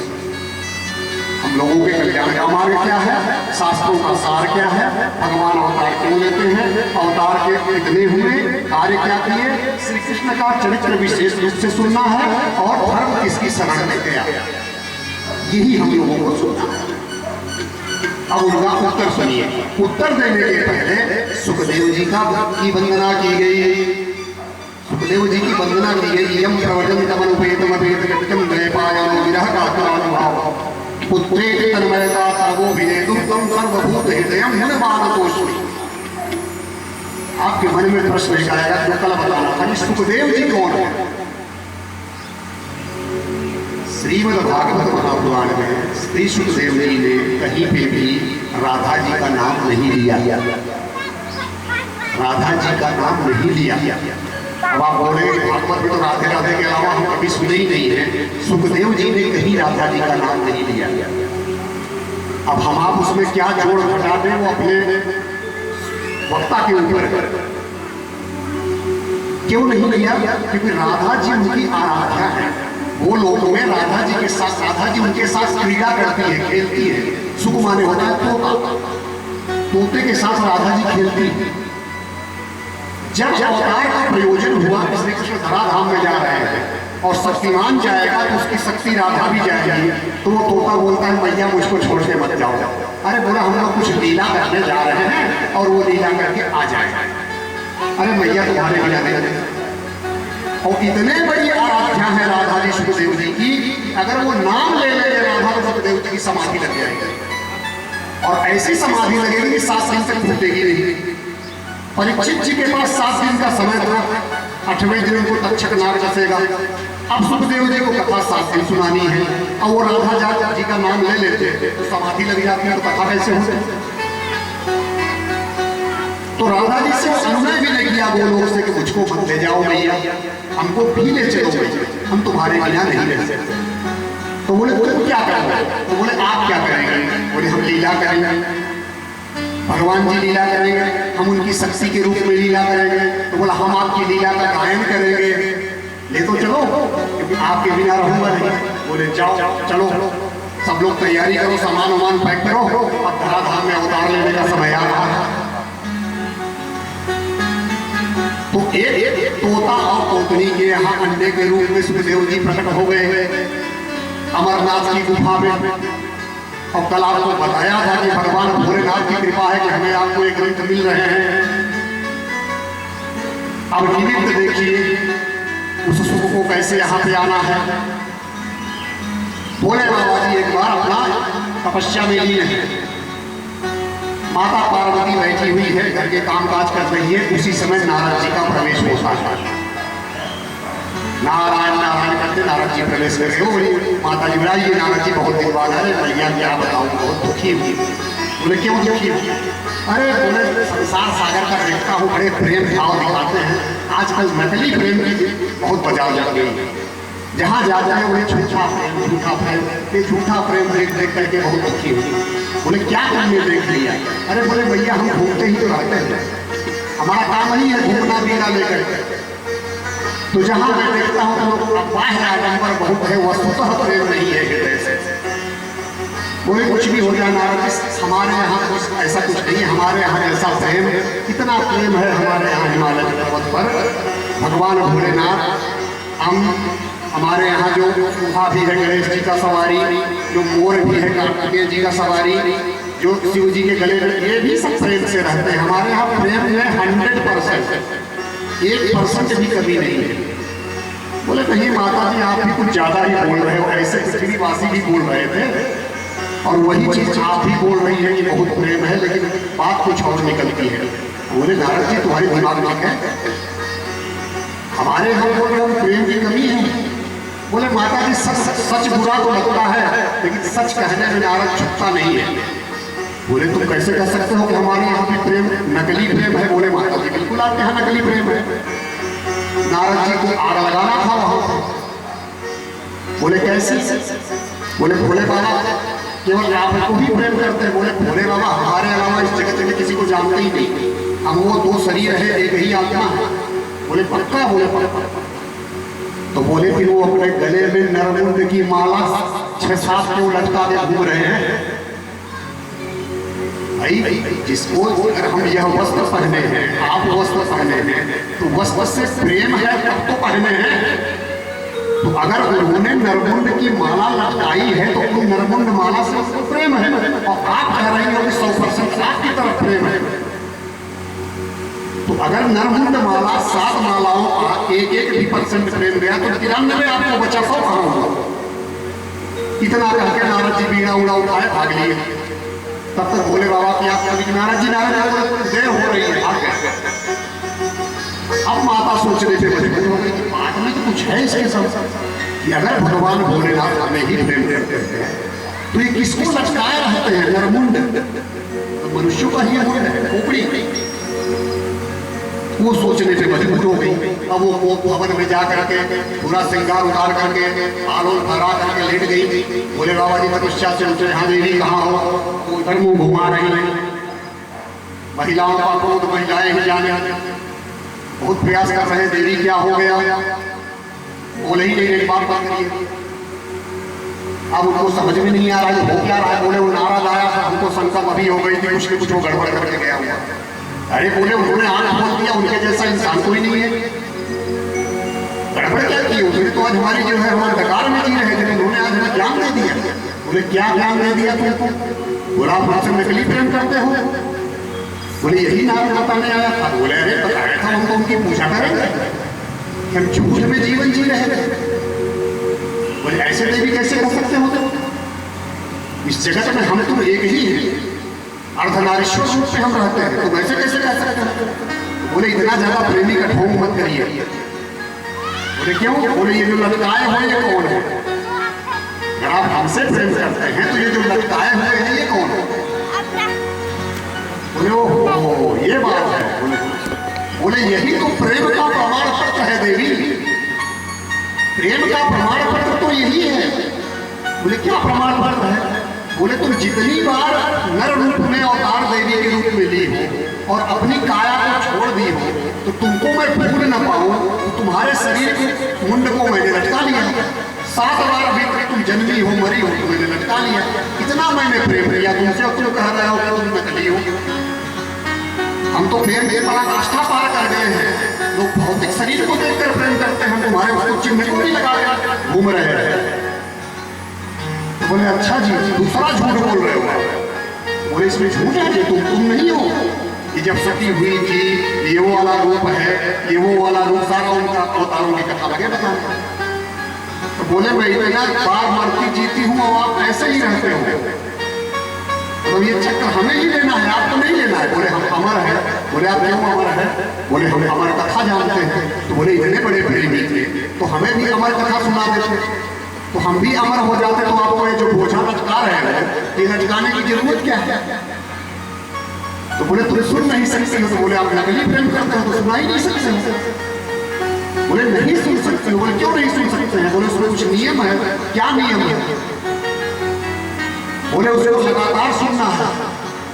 हम लोगों के कल्याण का मार्ग क्या है, शास्त्रों का सार क्या है, भगवान अवतार क्यों लेते हैं, अवतार के कितने हुए, कार्य क्या किए, श्री कृष्ण का चरित्र विशेष रूप से सुनना है, और धर्म किसकी शरण में गया, यही हम लोगों को सुनना है। अब उनका उत्तर सुनिए। उत्तर देने के पहले सुखदेव जी की वंदना की गई। सुखदेव जी की वंदना की गई। यम प्रवचन तमनुपेतम अपेतम द्वैपायनो विरह कातरानुभाव पुत्रेति तन्मयता सर्वो विनेतुम तम सर्वभूत हृदयम मुनमानतोऽस्मि। आपके मन में प्रश्न एक आएगा जो कल बताना था, सुखदेव जी कौन है? श्रीमद् भागवत महापुराण में श्री सुखदेव जी ने कहीं पे भी राधा जी का नाम नहीं लिया। राधा जी का नाम नहीं लिया। अब आप बोले भागवत में तो राधे राधे के अलावा हम कभी सुने ही नहीं है। सुखदेव जी ने कहीं राधा जी का नाम नहीं लिया। अब हम आप उसमें क्या जोड़ घटा दें वो अपने वक्ता के ऊपर। क्यों नहीं लिया? क्योंकि राधा जी उनकी आराध्या है। वो लोग में राधा जी के साथ, राधा जी उनके साथ क्रीड़ा करती है, खेलती है। सुख माने होता है तोता, तोते के साथ राधा जी खेलती है। जब अवतार का प्रयोजन हुआ, श्री कृष्ण धराधाम में जा रहे हैं और शक्तिमान जाएगा तो उसकी शक्ति राधा भी जाएगी, तो वो तोता बोलता है मैया मुझको छोड़ के मत जाओ। अरे बोला हम लोग कुछ लीला करने जा रहे हैं और वो लीला करके आ जाएगा। अरे मैया तुम्हारे बिना नहीं। और इतने बड़ी आराध्या है राधा जी सुखदेव जी की, अगर वो नाम ले लेंगे राधा तो सुखदेव जी की समाधि लग जाएगी। और ऐसी समाधि लगेगी कि 7 दिन तक फूटेगी नहीं। परीक्षित जी के पास 7 दिन का समय था, 8वें दिन उनको तक्षक नाग डसेगा। अब सुखदेव जी को कथा 7 दिन सुनानी है, और वो राधा जी का नाम ले लेते तो समाधि लग जाती है, तो कथा कैसे होती? तो राधा जी से अनुनय भी नहीं किया गोलोक से कि मुझको मत ले जाओ मैया, हमको भी ले चलो, हम तुम्हारे बिना नहीं रह सकते। तो बोले तुम क्या करोगे? तो बोले आप क्या करेंगे? बोले हम लीला करेंगे, भगवान जी लीला करेंगे, हम उनकी शक्ति के रूप में लीला करेंगे। तो बोला हम आपकी लीला का गायन करेंगे, ले तो चलो, क्योंकि आपके बिना रहूंगा नहीं। बोले जाओ चलो, सब लोग तैयारी करो, सामान वामान पैक करो, अब धराधाम में अवतार लेने का समय आ रहा है। तो एक तोता और तोतनी के यहाँ अंडे के रूप में सुखदेव जी प्रकट हो गए अमरनाथ की गुफा में। और कल आपको बताया था कि भगवान भोलेनाथ की कृपा है कि हमें आपको एक ग्रंथ मिल रहे हैं। अब निमित्त देखिए उस सुख को कैसे यहाँ पे आना है। भोले बाबा जी एक बार अपना तपस्या में लीन है। माता पार्वती बैठी हुई है, घर के कामकाज कर रही है। उसी समय नारद जी का प्रवेश होता है। नारायण नारायण करते नारद जी प्रवेश कर रहे हो। माता जी बोला ये नारद जी बहुत दिन बाद है, भैया क्या बताऊं बहुत दुखी हुई। बोले क्यों दुखी हुई? अरे बोले संसार सागर का देखता हूँ, बड़े प्रेम भाव दिखाते हैं, आजकल नकली प्रेम की बहुत बाजार लग गई। जहाँ जाते हैं उन्हें झूठा प्रेम, झूठा प्रेम, ये झूठा प्रेम देख देख करके बहुत दुखी हुई। बोले क्या तुमने देख लिया? अरे बोले भैया हम घूमते ही तो रहते हैं, हमारा काम ही है घूमना बीना लेकर। तो जहाँ मैं देखता हूँ तो बाह्य आडंबर बहुत है, वस्तुतः प्रेम नहीं है हृदय से। बोले कुछ भी हो जाए नारद, हमारे यहाँ कुछ ऐसा कुछ नहीं है, हमारे यहाँ ऐसा प्रेम, इतना प्रेम है हमारे यहाँ हिमालय पर्वत पर। भगवान भोलेनाथ, हमारे यहाँ जो गुफा भी है गणेश जी का सवारी, जो मोर भी है कार्तिकेय जी का सवारी, जो शिव जी के गले में, ये भी सब प्रेम से रहते हैं। हमारे यहाँ प्रेम है 100%, 1% भी कमी नहीं है। बोले नहीं माता जी आप भी कुछ ज्यादा ही बोल रहे हो, ऐसे पृथ्वीवासी भी बोल रहे थे और वही चीज आप भी बोल रही है कि बहुत प्रेम है, लेकिन बात कुछ और निकलती है। बोले नारद जी तुम्हारे दिमाग में है, हमारे यहाँ बोल रहे हो प्रेम की कमी है। बोले माता जी सच सच बुरा तो लगता है, लेकिन सच कहने में नारद छुपता नहीं है। बोले तुम कैसे कह सकते हो कि हमारे यहाँ भी प्रेम नकली प्रेम है? बोले माता जी बिल्कुल आपके यहाँ नकली प्रेम है। नारद जी को आग लगाना था वहां। बोले कैसे? बोले भोले बाबा केवल आपको ही प्रेम करते हैं। बोले भोले बाबा हमारे अलावा इस जगत में किसी को जानते ही नहीं, हम वो दो शरीर है एक ही आत्मा है। बोले पक्का? बोले पक्का। तो बोले फिर वो अपने गले में नरमुंड की माला 6-7 क्यों लटका के घूम रहे हैं? भाई जिसको अगर हम यह वस्त्र पहने हैं, आप वस्त्र पहने हैं, तो वस्त्र से प्रेम है तब तो पहने हैं। तो अगर उन्होंने नरमुंड की माला लटकाई है तो उन नरमुंड माला से उसको प्रेम है, और आप कह रहे हो कि 100% आपकी तरफ प्रेम है। तो अगर नरमुंड माला 7 मालाओं का 1-1 भी % प्रेम गया तो 93 आपको बचा 100 कहाँ होगा? इतना कहकर नारद जी बीड़ा उड़ा उठाए भाग लिए। तब तक भोले बाबा की आप नारद जी देर हो रही है, भाग गए। अब माता सोचने से मजबूर हो गई कि बात में तो कुछ है इसके सब, कि अगर भगवान भोलेनाथ हमें ही प्रेम करते हैं तो ये किसको लटकाए रहते हैं? नरमुंड तो मनुष्यों का ही मुंड है, खोपड़ी। वो सोचने से मजबूर हो गई। अब वो भवन में जा करके पूरा श्रृंगार उतार करके आलोल भरा करके लेट गई। भोले बाबा जी तपस्या से उठे, हाँ देवी कहाँ हो? तो उधर मुंह घुमा रही है। महिलाओं का क्रोध महिलाएं ही जाने, बहुत प्रयास कर रहे हैं देवी क्या हो गया? बोले ही नहीं, एक बात करिए। अब उनको समझ में नहीं आ रहा है हो क्या रहा है। बोले वो नाराज आया था, हमको शंका अभी हो गई थी, कुछ न कुछ वो गड़बड़ करके गया हुआ। अरे बोले उन्होंने आंख खोल दिया, उनके जैसा इंसान कोई नहीं है। गड़बड़ क्या की? उसने तो आज हमारी जो है हम अंधकार में जी रहे थे, उन्होंने आज हमें ज्ञान दे दिया। बोले क्या ज्ञान दे दिया तुमको? बोला आप मुझसे नकली प्रेम करते हो। बोले यही नाम बताने आया था। बोले अरे बताया था हमको, उनकी पूछा करेंगे, हम झूठ में जीवन जी रहे थे। बोले ऐसे देवी कैसे कर सकते हो? इस जगत में हम तुम एक ही है, अर्धनारीश्वर रूप से हम रहते हैं, तो वैसे कैसे कह सकते हैं? बोले इतना ज्यादा प्रेमी का ढोंग मत करिए। बोले क्यों? बोले ये जो लटकाए हुए ये कौन है? अगर आप हमसे प्रेम करते हैं तो ये जो लटकाए हुए हैं ये कौन है? बोले ओ ये बात है। बोले यही तो प्रेम का प्रमाण पत्र है देवी, प्रेम का प्रमाण पत्र तो यही है। बोले क्या प्रमाण पत्र है? बोले तुम जितनी बार नर रूप में अवतार देवी के रूप में ली हो और अपनी काया को छोड़ दी हो, तो तुमको मैं भूल न पाऊं तो तुम्हारे शरीर के मुंड को मैंने लटका लिया। 7 बार अभी तक तुम जन्मी हो मरी हो तो मैंने लटका लिया। इतना मैंने प्रेम किया तुमसे, अब तुम कह रहे हो कि तुम नकली हो। हम तो प्रेम के बड़ा आस्था पार कर गए हैं। लोग भौतिक शरीर को देखकर प्रेम करते हैं, हम तुम्हारे उसको चिन्ह को नहीं लगा घूम रहे हैं। बोले अच्छा जी दूसरा झूठ बोल रहे हो। बोले इसमें झूठ है कि तुम नहीं हो। ये जब सती हुई थी ये वो वाला रूप है, ये वो वाला रूप, सारा उनका अवतारों की कथा लगे बताने। तो बोले मैं इतना बार मरती जीती हूँ और आप ऐसे ही रहते हो, तो ये चक्कर हमें ही लेना है, आपको नहीं लेना है। बोले हम अमर है। बोले आप क्यों अमर है? बोले हम अमर कथा जानते हैं। तो बोले इतने बड़े प्रेमी थे तो हमें भी अमर कथा सुना देते, तो हम भी अमर हो जाते। तो आपको ये जो बोझा लटका रहे हैं ये लटकाने की जरूरत क्या है? तो बोले तुम सुन नहीं सकते हो। तो बोले आप नकली प्रेम करते हो तो सुना ही नहीं सकते हो। बोले नहीं सुन सकते हो। बोले क्यों नहीं सुन सकते हैं? बोले उसमें कुछ नियम है। क्या नियम है? बोले उसको लगातार सुनना है,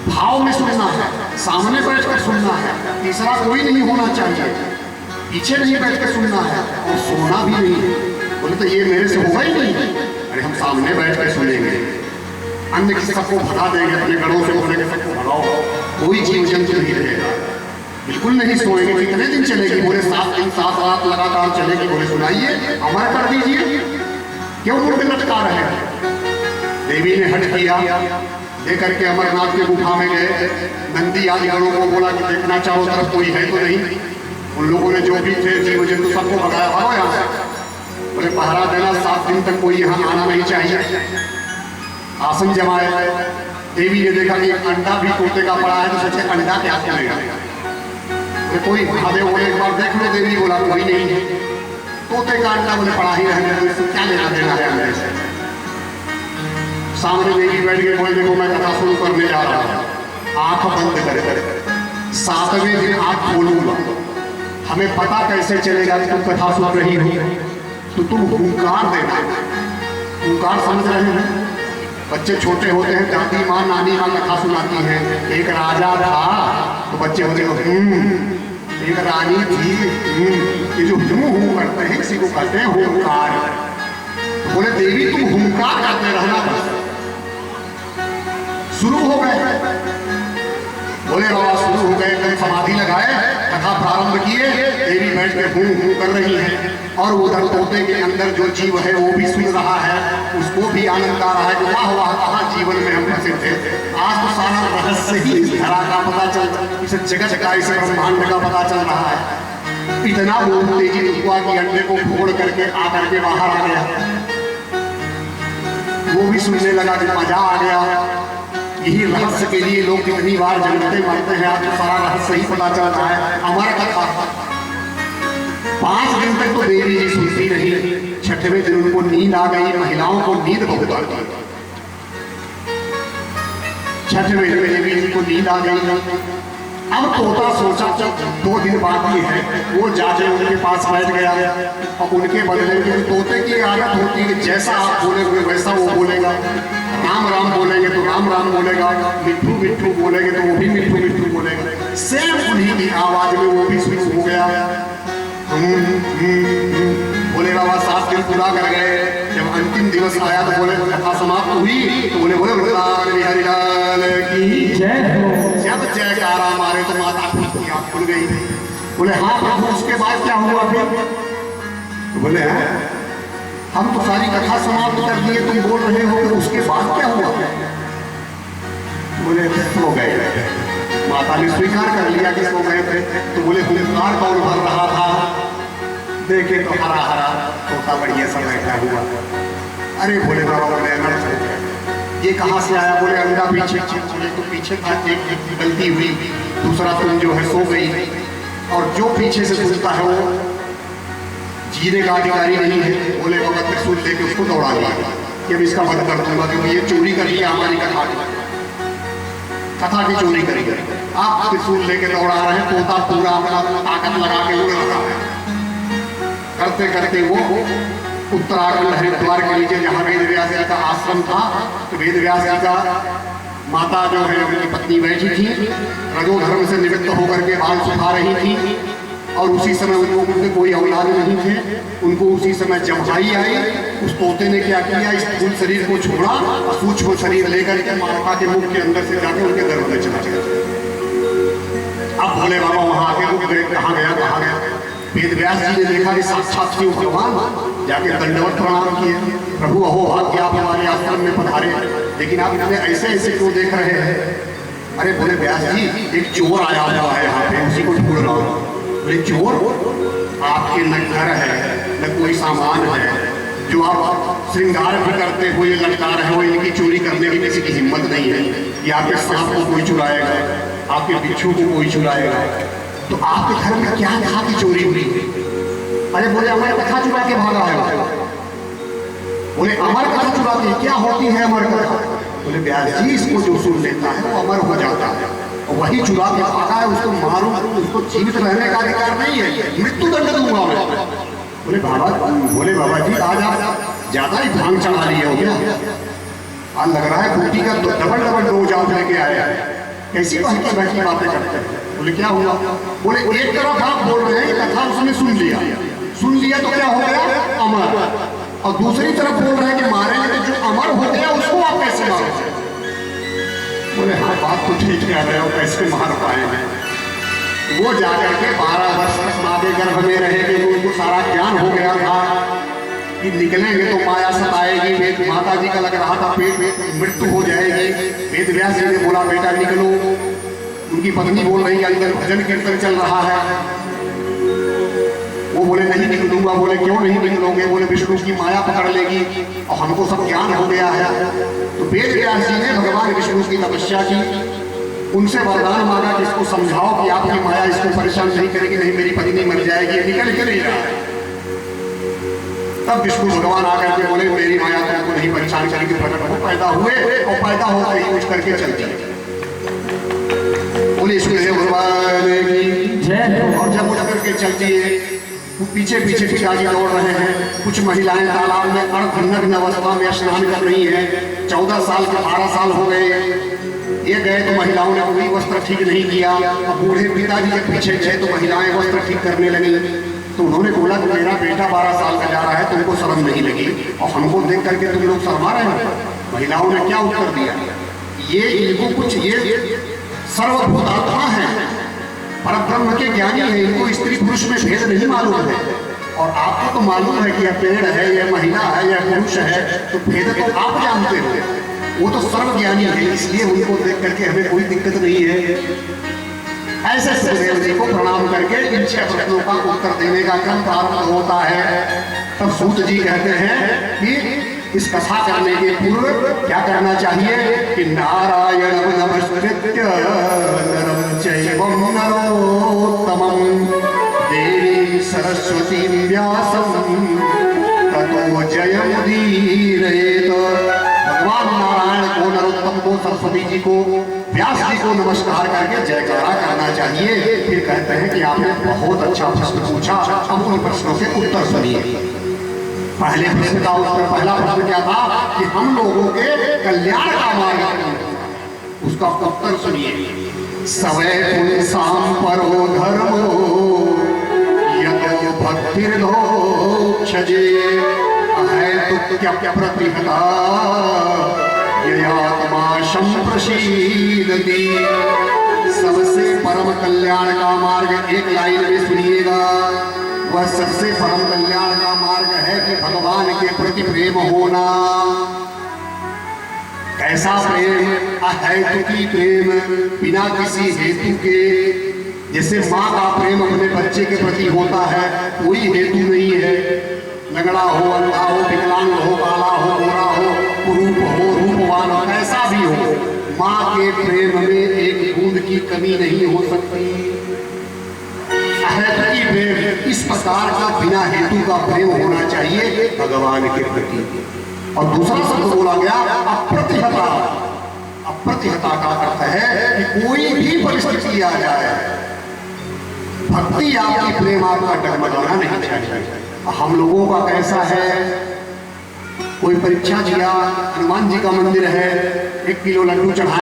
भाव में सुनना है, सामने बैठकर सुनना है, तीसरा कोई नहीं होना चाहिए, पीछे नहीं बैठकर सुनना है और सोना भी नहीं। बोले तो ये मेरे से होगा ही नहीं। अरे हम सामने बैठ कर सुनेंगे, अन्य किसी सबको भगा देंगे, अपने गढ़ों से बोलेंगे सबको भगाओ, कोई जीव जंतु नहीं रहेगा, बिल्कुल नहीं सोएंगे। कितने दिन चलेगी? बोले 7 दिन 7 रात लगातार चलेगी। बोले सुनाइए, अमर कर दीजिए, क्यों मुर्ग लटका रहे हैं? देवी ने हट किया, लेकर के अमरनाथ के गुफा में गए। नंदी आदि गणों को बोला कि देखना चारों तरफ कोई है तो नहीं। उन लोगों ने जो भी थे जीव जंतु सबको भगाया, भागो यहाँ से। बोले पहरा देना, 7 दिन तक कोई यहाँ आना नहीं चाहिए। आसन जमाए। देवी ने देखा कि अंडा भी तोते का पड़ा है, तो सोचे अंडा क्या खोलेगा। कोई महादेव बोले एक बार देख लो। देवी बोला कोई नहीं है। तो तोते का अंडा बोले पड़ा ही रहने दो, इसको क्या लेना देना है अंडे से। सामने देवी बैठ के बोले देखो मैं कथा शुरू करने जा रहा हूँ, आंख बंद करे, 7वें दिन आंख खोलूंगा, हमें पता कैसे चलेगा कि तुम कथा सुन रही हो? तो तुम हुंकार देना। हुंकार समझ रहे हैं? बच्चे छोटे होते हैं, दादी माँ नानी माँ कथा सुनाती है, एक राजा था तो बच्चे होते हैं एक रानी थी, ये जो हूं करते हैं इसी को कहते हैं हुंकार। बोले देवी तुम हुंकार करते रहना। शुरू हो गए, बोले बाबा शुरू हो गए, एकदम समाधि लगाए, कथा प्रारंभ किए, देवी बैठ के हूं कर रही है और उधर तोते के अंदर जो जीव है वो भी सुन रहा है, उसको भी आनंद आ रहा है कि वाह वाह कहाँ जीवन में हम फंसे थे। आज तो सारा रहस्य ही इस धरा का पता चल, इस जगत का, इस ब्रह्मांड का पता चल रहा है। इतना वो तेजी हुआ कि अंडे को फोड़ करके आकर के बाहर आ गया, वो भी सुनने लगा कि मजा आ गया। यही रहस्य के लिए लोग कितनी बार जन्मते मरते हैं, आज तो सारा रहस्य ही पता चल रहा है। अमर कथा 5 दिन तक तो देवी जी सुनती रही, 6वें दिन उनको नींद आ गई। महिलाओं को नींद बहुत आती है, 6वें दिन देवी जी को नींद आ गई। अब तोता सोचा 2 दिन बाकी है, वो जाके उनके पास बैठ गया और उनके बदले में तोते की आदत होती है कि जैसा आप बोलेंगे वैसा वो बोलेगा। राम राम बोलेंगे तो राम राम बोलेगा, मिट्ठू मिट्ठू बोलेंगे तो वो भी मिट्ठू मिट्ठू बोलेगा। सेम उन्हीं की आवाज में वो भी शुरू हो गया। बोले बाबा 7 दिन पूरा कर गए, जब अंतिम दिवस आया तो बोले कथा समाप्त हुई तो बोले हरिलाल की जय। जब जयकारा मारे तो माता की आँख खुल गई। बोले हाँ प्रभु उसके बाद क्या हुआ फिर? तो बोले हम तो सारी कथा समाप्त कर दिए, तुम बोल रहे हो कि उसके बाद क्या हुआ? बोले सो गए। माता ने स्वीकार कर लिया कि सो गए थे। तो बोले हुंकार कौन भर रहा था? देखे तो हरा हरा तोता बढ़िया सा बैठा हुआ। अरे बोले बाबा बोले ये कहाँ से आया? बोले अंडा पीछे, तो पीछे था, एक गलती हुई, दूसरा तुम जो है सो गई, और जो पीछे से सुनता है वो जीने का अधिकारी नहीं है। बोले बाबा त्रिशूल लेके उसको दौड़ा दिया कि अब इसका वध कर दूंगा, क्योंकि ये चोरी कर लिया हमारी कथा की चोरी करेंगे। आप त्रिशूल लेके दौड़ा रहे हैं, तोता पूरा अपना ताकत लगा के उड़ रहा है। करते करते वो उत्तराखंड हरिद्वार के नीचे जहाँ वेद व्यास जी का आश्रम था, तो वेद व्यास जी का माता जो है उनकी पत्नी बैठी थी, रजोधर्म से निवृत्त होकर के बाल सुखा रही थी, और उसी समय उनके कोई औलाद नहीं थे। उनको उसी समय जमहाई आई। उस पोते ने क्या किया, इस स्थूल शरीर को छोड़ा और सूक्ष्म शरीर लेकर के माता के मुख के अंदर से जाके उनके गर्भ में चला गया। अब भोले बाबा वहां आके रुक गए, कहाँ गया? वेद व्यास जी ने देखा कि साक्षात शिव भगवान, जाके दंडवत प्रणाम किए। प्रभु अहो भाग्य आप हमारे आश्रम में पधारे, लेकिन आप इन्हें ऐसे ऐसे क्यों देख रहे हैं? अरे बोले व्यास जी एक चोर आया हुआ है यहाँ पे, उसी को ढूंढ रहा हूँ। बोले चोर? आपके न घर है न कोई सामान है, जो आप श्रृंगार भी करते हो, ये लटका रहे हो, इनकी चोरी करने की किसी की हिम्मत नहीं है। ये आपके सांप को कोई चुराएगा, आपके बिच्छू को कोई चुराएगा, तो आपके घर में क्या था कि चोरी हुई? अरे बोले अमर कथा चुरा के भागा है। बोले अमर कथा चुरा के क्या होती है अमर कथा? बोले व्यास जी इसको जो सुन लेता है वो अमर हो जाता है, और वही चुरा के भागा है, उसको मारूं, उसको जीवित रहने का अधिकार नहीं है, मृत्यु दंड दूंगा मैं। बोले बाबा जी आज आप ज्यादा ही भांग चढ़ा लिए हो गया, आज लग रहा है कुटी का डबल डोज आप लेके आए हैं, कैसी हल्की बैठी बातें करते हैं। बोले क्या हुआ? बोले एक तरफ आप बोल रहे हैं कथा उसने सुन लिया तो क्या हो गया? अमर, और दूसरी तरफ बोल रहे हैं कि मारेंगे तो जो अमर हो गया उसको आप कैसे मारोगे? बोले हाँ बात तो ठीक कह रहे हो, कैसे मार पाएंगे? वो जाकर के 12 वर्ष तक माँ के गर्भ में रहेंगे, उनको सारा ज्ञान हो गया था कि निकलेंगे तो माया सताएगी। वेद माता जी का लग रहा था पेट में मृत्यु हो जाएगी। वेद व्यास जी ने बोला बेटा निकलो। उनकी पत्नी बोल रही है अंदर भजन कीर्तन चल रहा है। वो बोले नहीं निकलूंगा। बोले क्यों नहीं निकलोगे? बोले विष्णु की माया पकड़ लेगी और हमको सब ज्ञान हो गया है। तो वेद व्यास जी ने भगवान विष्णु की तपस्या की, उनसे वरदान मांगा कि इसको समझाओ कि आपकी माया इसको परेशान नहीं करेगी, नहीं मेरी पत्नी मर जाएगी, निकल के नहीं रहा। तब विष्णु भगवान आकर के बोले मेरी माया तुमको नहीं परेशान करेगी, प्रकट हो। पैदा हुए और पैदा होकर ही कुछ करके चलती। बोले सूर्य भगवान की जय हो। और जब उठ करके चलती है पीछे पीछे पिताजी दौड़ रहे हैं। कुछ महिलाएं तालाब में अर्धनग्न अवस्था में स्नान कर रही हैं। 14 साल के 12 साल हो गए। ये गए तो महिलाओं ने कोई वस्त्र ठीक नहीं किया। अब बूढ़े पिताजी के पीछे गए तो महिलाएं वस्त्र ठीक करने लगी। तो उन्होंने बोला कि मेरा बेटा 12 साल का जा रहा है, तुमको शर्म नहीं लगी और हमको देख करके तुम लोग शर्मा रहे हो। महिलाओं ने क्या उत्तर दिया, ये इनको कुछ ये सर्वभूत आत्मा है, परब्रह्म के ज्ञानी है, इनको स्त्री पुरुष में भेद नहीं मालूम है। और आपको तो मालूम है कि यह पेड़ है, यह महिला है, यह पुरुष है, तो भेद तो आप जानते हो। वो तो सर्वज्ञानी है, इसलिए उनको देख करके हमें कोई दिक्कत नहीं है। ऐसे सुखदेव जी को प्रणाम करके इन 6 प्रश्नों का उत्तर देने का क्रम प्रारंभ होता है। तब सूत जी कहते हैं कि इस कथा करने के पूर्व क्या करना चाहिए कि नारायण नमस्कृत्य नरं चैवं नरोत्तमं देवीं सरस्वतीं व्यासं ततो जयमुदीरयेत। भगवान नारायण को, नरोत्तम को, सरस्वती जी को, व्यास जी को नमस्कार करके जयकारा करना चाहिए। फिर कहते हैं कि आपने बहुत अच्छा प्रश्न पूछा, अब उन प्रश्नों के उत्तर सुनिए। पहले प्रश्न का उत्तर, पहला प्रश्न क्या था कि हम लोगों के कल्याण का मार्ग क्या है? उसका उत्तर सुनिए। सवै पुंसाम परो धर्मो यतो भक्तिर्धोक्षजे अहेतुक्यप्रतिहता ययात्मा संप्रसीदति। सबसे परम कल्याण का मार्ग एक लाइन में सुनिएगा। वह सबसे परम कल्याण का मार्ग है कि भगवान के प्रति प्रेम होना। कैसा प्रेम? अहेतुकी प्रेम, बिना किसी हेतु के। जैसे माँ का प्रेम अपने बच्चे के प्रति होता है, कोई हेतु नहीं है। लंगड़ा हो, अंधा हो, विकलांग हो, काला हो, गोरा हो, कुरूप हो, रूपवान हो, कैसा भी हो, माँ के प्रेम में एक बूंद की कमी नहीं हो सकती। अहेतुकी प्रेम, इस प्रकार का बिना हेतु का प्रेम होना चाहिए भगवान के प्रति। और दूसरा शब्द बोला गया अप्रतिहता। अप्रतिहता का अर्थ है कि कोई भी परिस्थिति आ जाए, भक्ति आपकी, प्रेम आपका डगमगाना नहीं चाहिए। हम लोगों का कैसा है, कोई परीक्षा दिया, हनुमान जी का मंदिर है, 1 किलो लड्डू चढ़ा